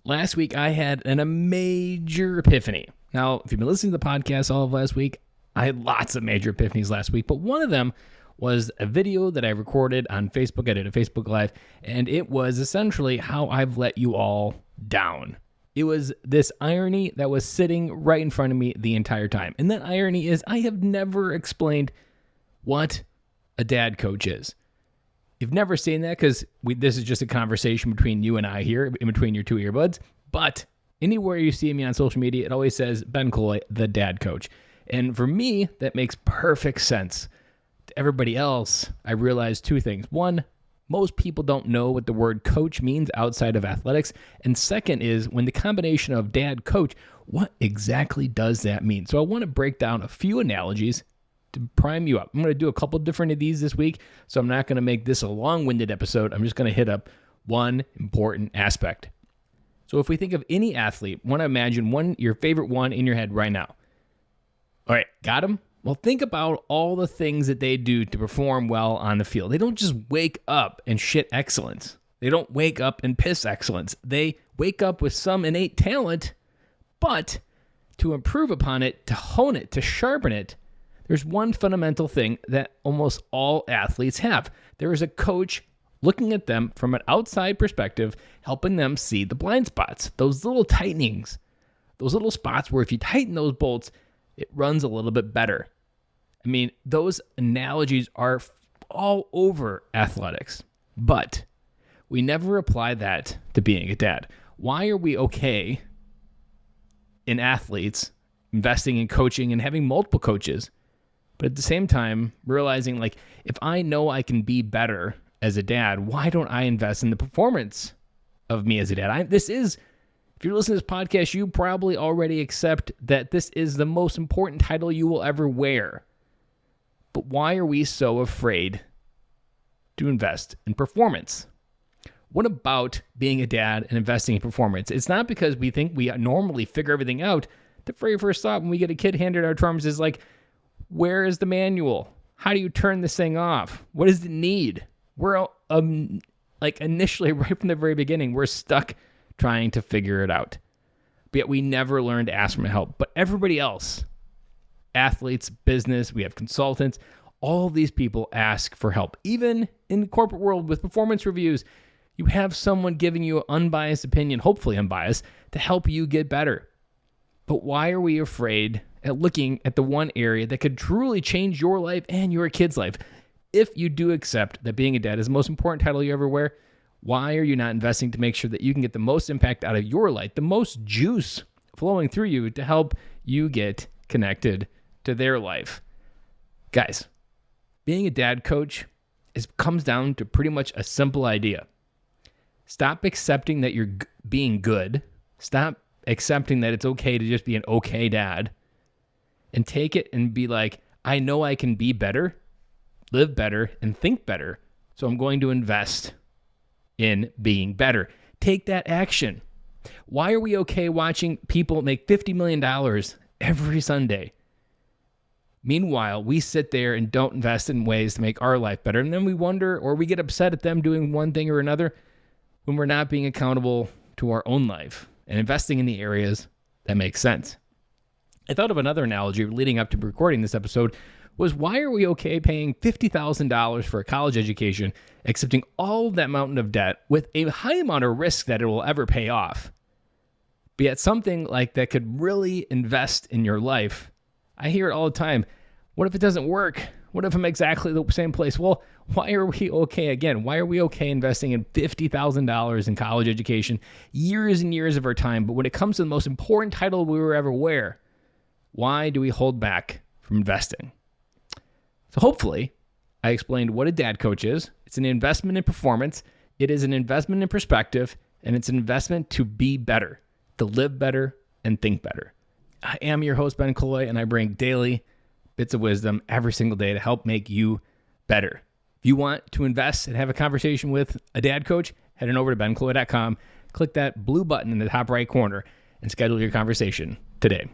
Last week, I had a major epiphany. Now, if you've been listening to the podcast all of last week, I had lots of major epiphanies last week, but one of them was a video that I recorded on Facebook. I did a Facebook Live, and it was essentially how I've let you all down. It was this irony that was sitting right in front of me the entire time. And that irony is I have never explained what a dad coach is. You've never seen that because this is just a conversation between you and I here, in between your two earbuds. But anywhere you see me on social media, it always says Ben Colloy, the dad coach. And for me, that makes perfect sense. To everybody else, I realized two things. One, most people don't know what the word coach means outside of athletics. And second is, when the combination of dad coach, what exactly does that mean? So I want to break down a few analogies to prime you up. I'm going to do a couple different of these this week, so I'm not going to make this a long-winded episode. I'm just going to hit up one important aspect. So if we think of any athlete, want to imagine your favorite one in your head right now. All right, got him? Well, think about all the things that they do to perform well on the field. They don't just wake up and shit excellence. They don't wake up and piss excellence. They wake up with some innate talent, but to improve upon it, to hone it, to sharpen it, there's one fundamental thing that almost all athletes have. There is a coach looking at them from an outside perspective, helping them see the blind spots, those little tightenings, those little spots where if you tighten those bolts, it runs a little bit better. I mean, those analogies are all over athletics, but we never apply that to being a dad. Why are we okay in athletes investing in coaching and having multiple coaches? But at the same time, realizing like, if I know I can be better as a dad, why don't I invest in the performance of me as a dad? If you're listening to this podcast, you probably already accept that this is the most important title you will ever wear. But why are we so afraid to invest in performance? What about being a dad and investing in performance? It's not because we think we normally figure everything out. The very first thought when we get a kid handed our arms is like, where is the manual? How do you turn this thing off? What does it need? We're initially, right from the very beginning, we're stuck trying to figure it out. But yet we never learn to ask for help. But everybody else, athletes, business, we have consultants, all these people ask for help. Even in the corporate world with performance reviews, you have someone giving you an unbiased opinion, hopefully unbiased, to help you get better. But why are we afraid at looking at the one area that could truly change your life and your kid's life? If you do accept that being a dad is the most important title you ever wear, why are you not investing to make sure that you can get the most impact out of your life, the most juice flowing through you to help you get connected to their life? Guys, being a dad coach comes down to pretty much a simple idea. Stop accepting that you're being good. Stop accepting that it's okay to just be an okay dad. And take it and be like, I know I can be better, live better, and think better. So I'm going to invest in being better. Take that action. Why are we okay watching people make $50 million every Sunday? Meanwhile, we sit there and don't invest in ways to make our life better. And then we wonder, or we get upset at them doing one thing or another when we're not being accountable to our own life and investing in the areas that make sense. I thought of another analogy leading up to recording this episode was, why are we okay paying $50,000 for a college education, accepting all of that mountain of debt with a high amount of risk that it will ever pay off? But yet something like that could really invest in your life. I hear it all the time. What if it doesn't work? What if I'm exactly the same place? Well, why are we okay again? Why are we okay investing in $50,000 in college education, years and years of our time? But when it comes to the most important title we will ever wear, why do we hold back from investing? So hopefully I explained what a dad coach is. It's an investment in performance. It is an investment in perspective, and it's an investment to be better, to live better and think better. I am your host, Ben Colloy, and I bring daily bits of wisdom every single day to help make you better. If you want to invest and have a conversation with a dad coach, head on over to bencolloy.com, click that blue button in the top right corner, and schedule your conversation today.